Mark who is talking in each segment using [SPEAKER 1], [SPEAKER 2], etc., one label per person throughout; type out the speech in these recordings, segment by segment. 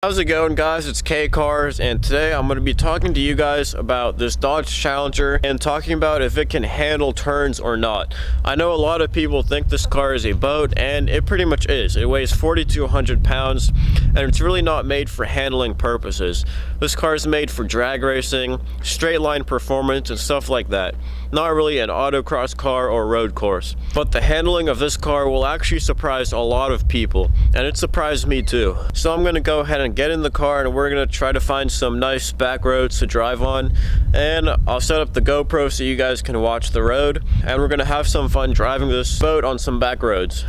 [SPEAKER 1] How's it going, guys? It's K Cars, and today I'm going to be talking to you guys about this Dodge Challenger and talking about if it can handle turns or not. I know a lot of people think this car is a boat, and it pretty much is. It weighs 4,200 pounds, and it's really not made for handling purposes. This car is made for drag racing, straight line performance, and stuff like that. Not really an autocross car or road course. But the handling of this car will actually surprise a lot of people, and it surprised me too. So I'm going to go ahead and get in the car, and we're going to try to find some nice back roads to drive on, and I'll set up the GoPro so you guys can watch the road, and we're going to have some fun driving this boat on some back roads.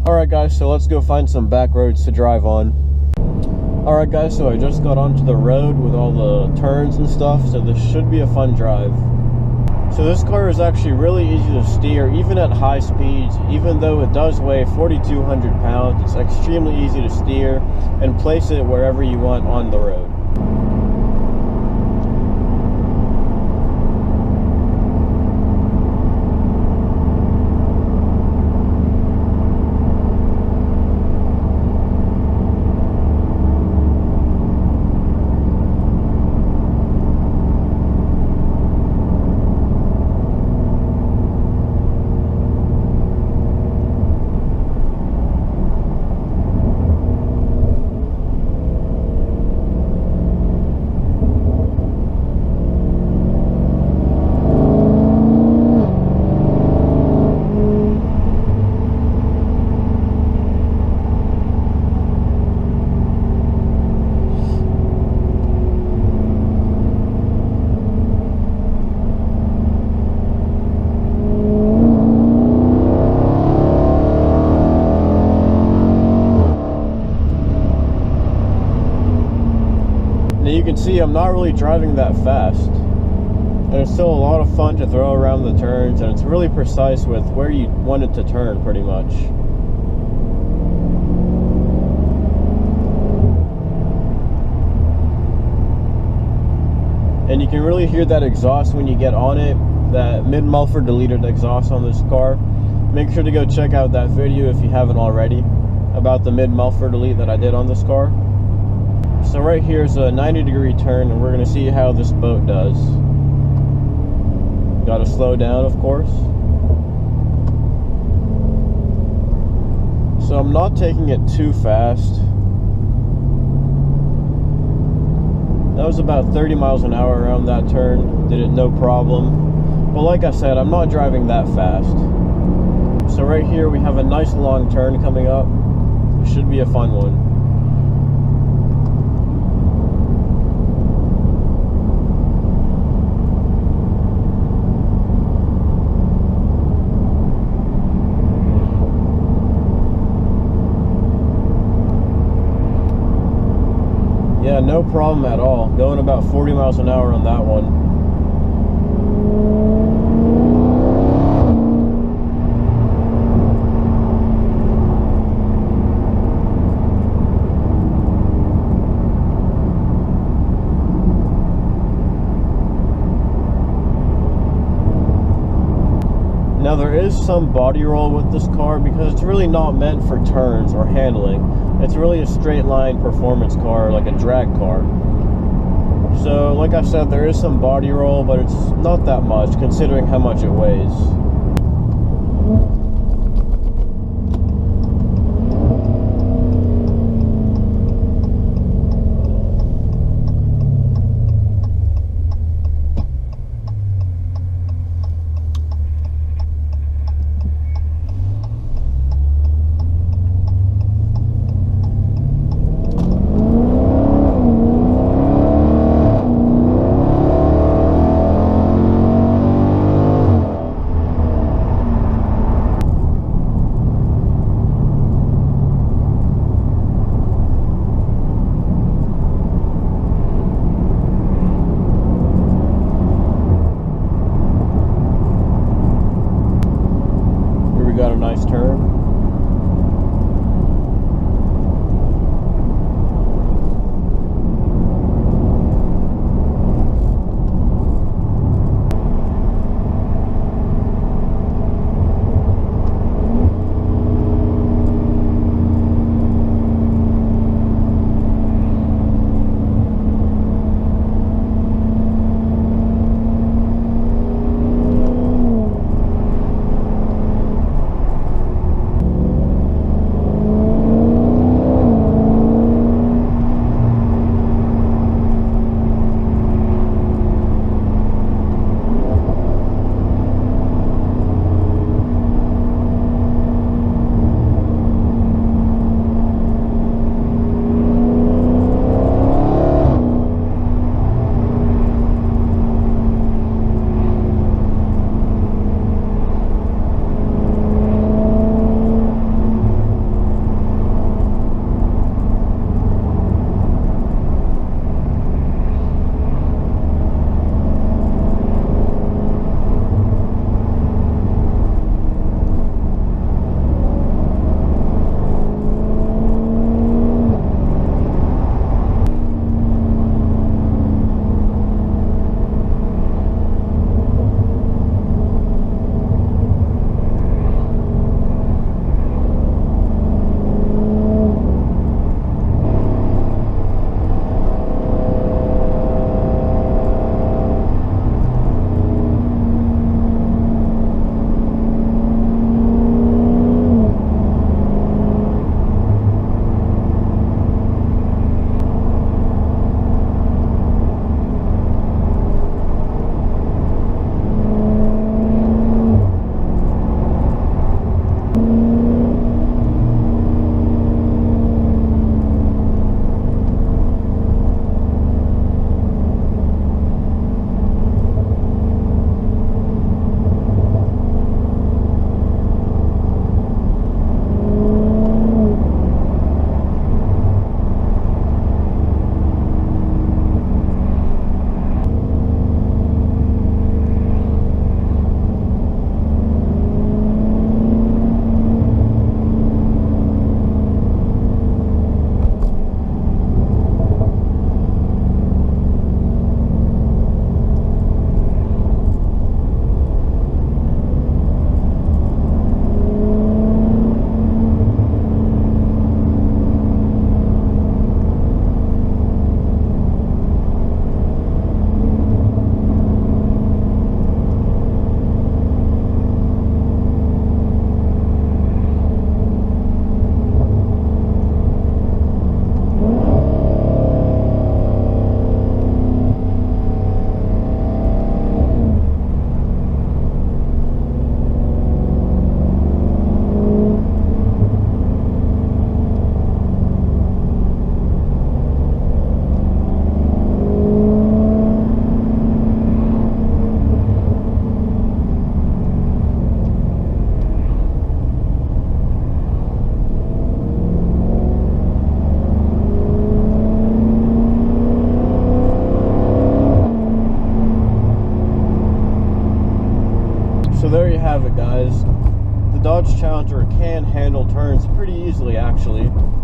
[SPEAKER 1] Alright guys, so let's go find some back roads to drive on. Alright guys, so I just got onto the road with all the turns and stuff, so this should be a fun drive. So this car is actually really easy to steer, even at high speeds. Even though it does weigh 4,200 pounds, it's extremely easy to steer and place it wherever you want on the road. You can see I'm not really driving that fast, and it's still a lot of fun to throw around the turns, and it's really precise with where you want it to turn pretty much. And you can really hear that exhaust when you get on it, that mid-muffler deleted exhaust on this car. Make sure to go check out that video if you haven't already about the mid-muffler delete that I did on this car. So right here is a 90-degree turn, and we're going to see how this boat does. Got to slow down, of course. So I'm not taking it too fast. That was about 30 miles an hour around that turn. Did it no problem. But like I said, I'm not driving that fast. So right here we have a nice long turn coming up. It should be a fun one. Yeah, no problem at all. Going about 40 miles an hour on that one. Now there is some body roll with this car because it's really not meant for turns or handling. It's really a straight line performance car, like a drag car. So like I said, there is some body roll, but it's not that much considering how much it weighs.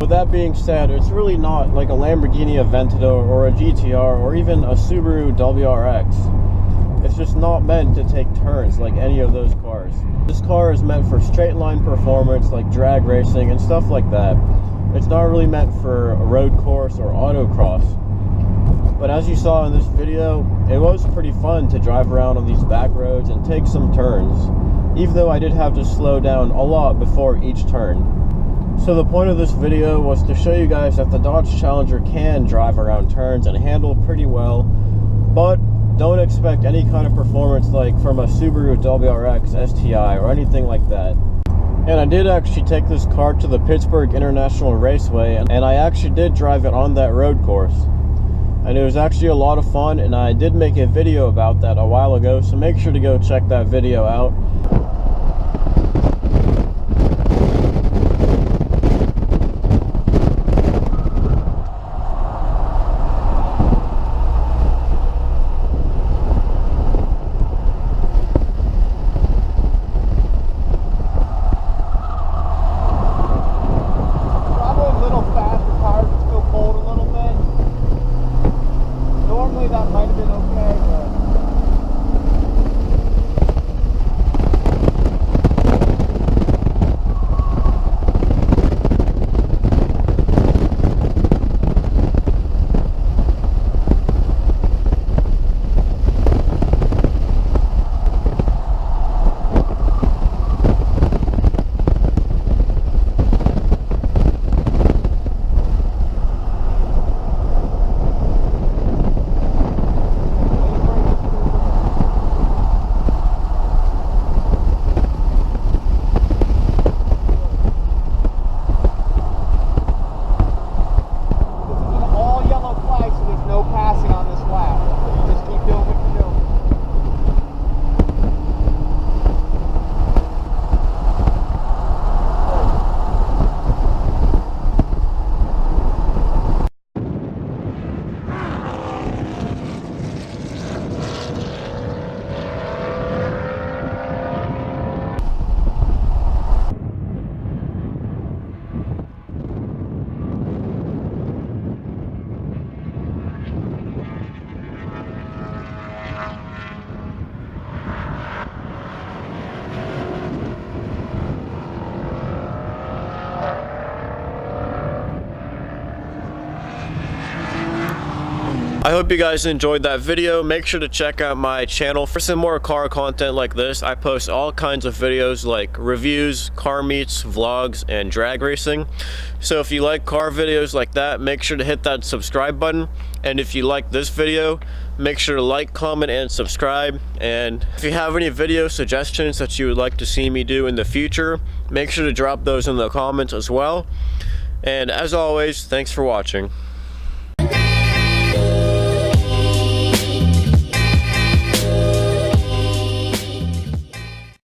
[SPEAKER 1] With that being said, it's really not like a Lamborghini Aventador or a GTR or even a Subaru WRX. It's just not meant to take turns like any of those cars. This car is meant for straight line performance like drag racing and stuff like that. It's not really meant for a road course or autocross. But as you saw in this video, it was pretty fun to drive around on these back roads and take some turns, even though I did have to slow down a lot before each turn. So the point of this video was to show you guys that the Dodge Challenger can drive around turns and handle pretty well, but don't expect any kind of performance like from a Subaru WRX STI or anything like that. And I did actually take this car to the Pittsburgh International Raceway, and I actually did drive it on that road course. And it was actually a lot of fun, and I did make a video about that a while ago, so make sure to go check that video out.
[SPEAKER 2] That might have been okay, but
[SPEAKER 1] I hope you guys enjoyed that video. Make sure to check out my channel for some more car content like this. I post all kinds of videos like reviews, car meets, vlogs, and drag racing. So if you like car videos like that, make sure to hit that subscribe button. And if you like this video, make sure to like, comment, and subscribe. And if you have any video suggestions that you would like to see me do in the future, make sure to drop those in the comments as well. And as always, thanks for watching.